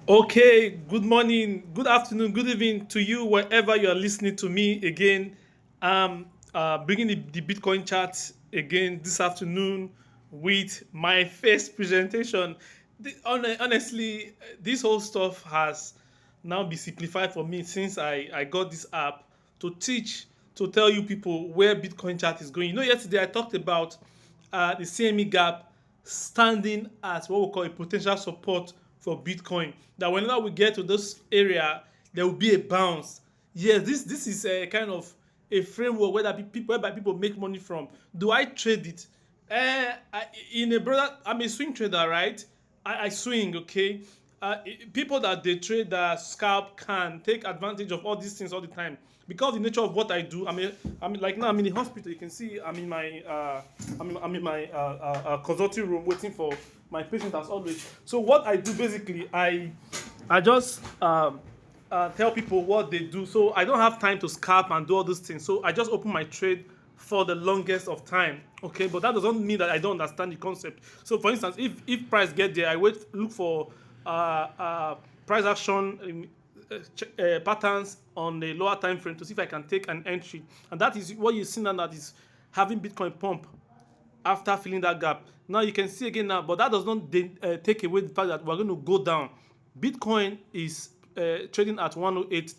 Okay, good morning, good afternoon, good evening to you, wherever you are listening to me again. Bringing the Bitcoin chat again this afternoon with my first presentation. Honestly, this whole stuff has now been simplified for me since I got this app to teach, to tell you people where Bitcoin chat is going. Yesterday I talked about the CME gap standing as what we call a potential support for Bitcoin. That whenever we get to this area, there will be a bounce. Yes, this is a kind of a framework whereby people make money from. Do I trade it? In a brother, I'm a swing trader, right? I swing, okay. People that they trade that scalp can take advantage of all these things all the time because the nature of what I do. I'm like now I'm in the hospital. You can see I'm in my consulting room waiting for my patient as always. So what I do basically, I just tell people what they do. So I don't have time to scalp and do all those things. So I just open my trade for the longest of time. Okay, but that doesn't mean that I don't understand the concept. So for instance, if price get there, I wait look for uh, uh, price action patterns on a lower time frame to see if I can take an entry, and that is what you see now, that is having Bitcoin pump after filling that gap. Now you can see again now, but that does not take away the fact that we're going to go down. Bitcoin is trading at 108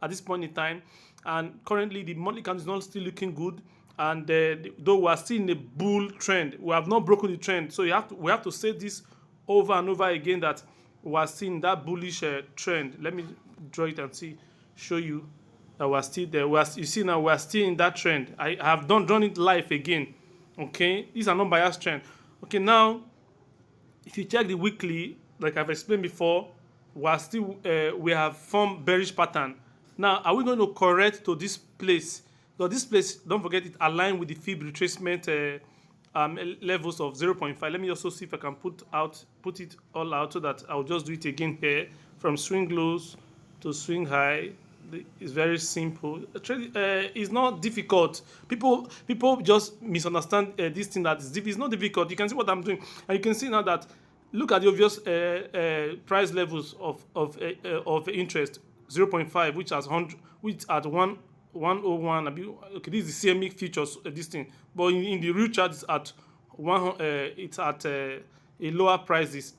at this point in time, and currently the monthly count is not still looking good. And though we are still in a bull trend, we have not broken the trend. So we have to say this over and over again that we are still in that bullish trend. Let me draw it and show you that we are still there. You see now we are still in that trend. I have done drawn it live again. Okay, these are not biased trend. Okay, now if you check the weekly, like I've explained before, we have formed bearish pattern. Now, are we going to correct to this place? So this place, don't forget, it aligned with the fib retracement levels of 0.5. Let me also see if I can put it all out so that I'll just do it again here from swing lows to swing high. It's very simple. It's not difficult. People just misunderstand this thing that is difficult. It's not difficult. You can see what I'm doing, and you can see now that look at the obvious price levels of interest 0.5, which has 100, which at 101. Okay, this is the CME futures. This thing, but in the real chart it's at it's at a lower prices.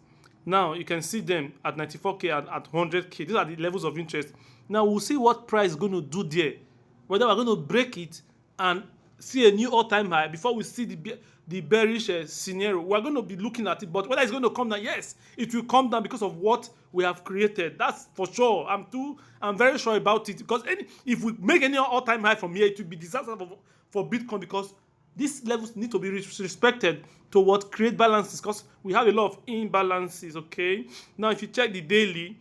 Now you can see them at 94k and at 100k. These are the levels of interest. Now we'll see what price is going to do there. Whether we're going to break it and see a new all-time high before we see the bearish scenario. We're going to be looking at it, but whether it's going to come down, yes, it will come down because of what we have created. That's for sure. I'm very sure about it because if we make any all-time high from here, it will be disaster for Bitcoin because these levels need to be respected to what create balances because we have a lot of imbalances. Okay, now if you check the daily,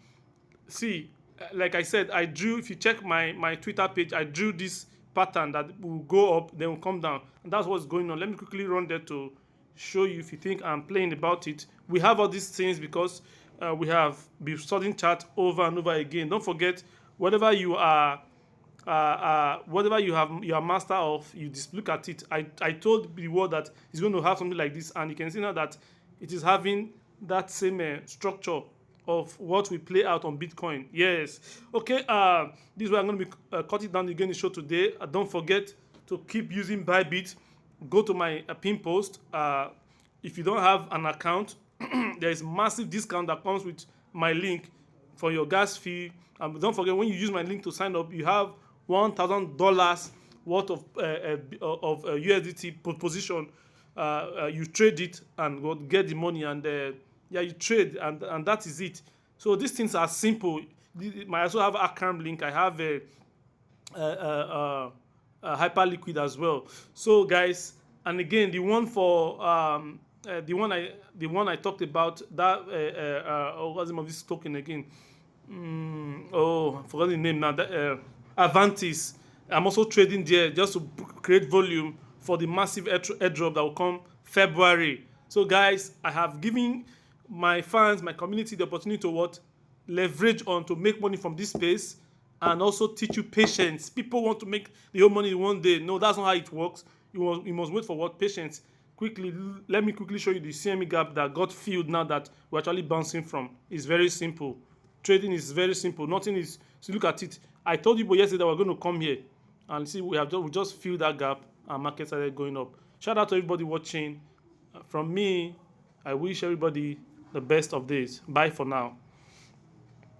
see, like I said, I drew, if you check my Twitter page, I drew this pattern that will go up then will come down, and that's what's going on. Let me quickly run there to show you if you think I'm playing about it. We have all these things because we have been studying chart over and over again. Don't forget, whatever you are whatever you are master of, you just look at it. I told the world that it's going to have something like this, and you can see now that it is having that same structure of what we play out on Bitcoin. Yes. Okay. This is where I'm going to be cutting down again the show today. Don't forget to keep using Bybit. Go to my pin post. If you don't have an account, there is massive discount that comes with my link for your gas fee. Don't forget, when you use my link to sign up, you have $1,000 worth of USDT position. You trade it and get the money, and yeah, you trade, and that is it. So these things are simple. I also have Akram link. I have Hyperliquid as well. So guys, and again, the one for the one I talked about, that what's the name of this token again? I forgot the name now. Avantis. I'm also trading there just to create volume for the massive airdrop that will come February. So guys, I have given my fans, my community, the opportunity to what leverage on to make money from this space, and also teach you patience. People want to make the whole money in one day. No, that's not how it works. You must wait for what? Patience. quickly, let me quickly show you the CME gap that got filled now that we're actually bouncing from. It's very simple. Trading is very simple. Nothing is, so look at it. I told you yesterday that we're going to come here and see we just filled that gap and market started going up. Shout out to everybody watching. From me, I wish everybody the best of days. Bye for now.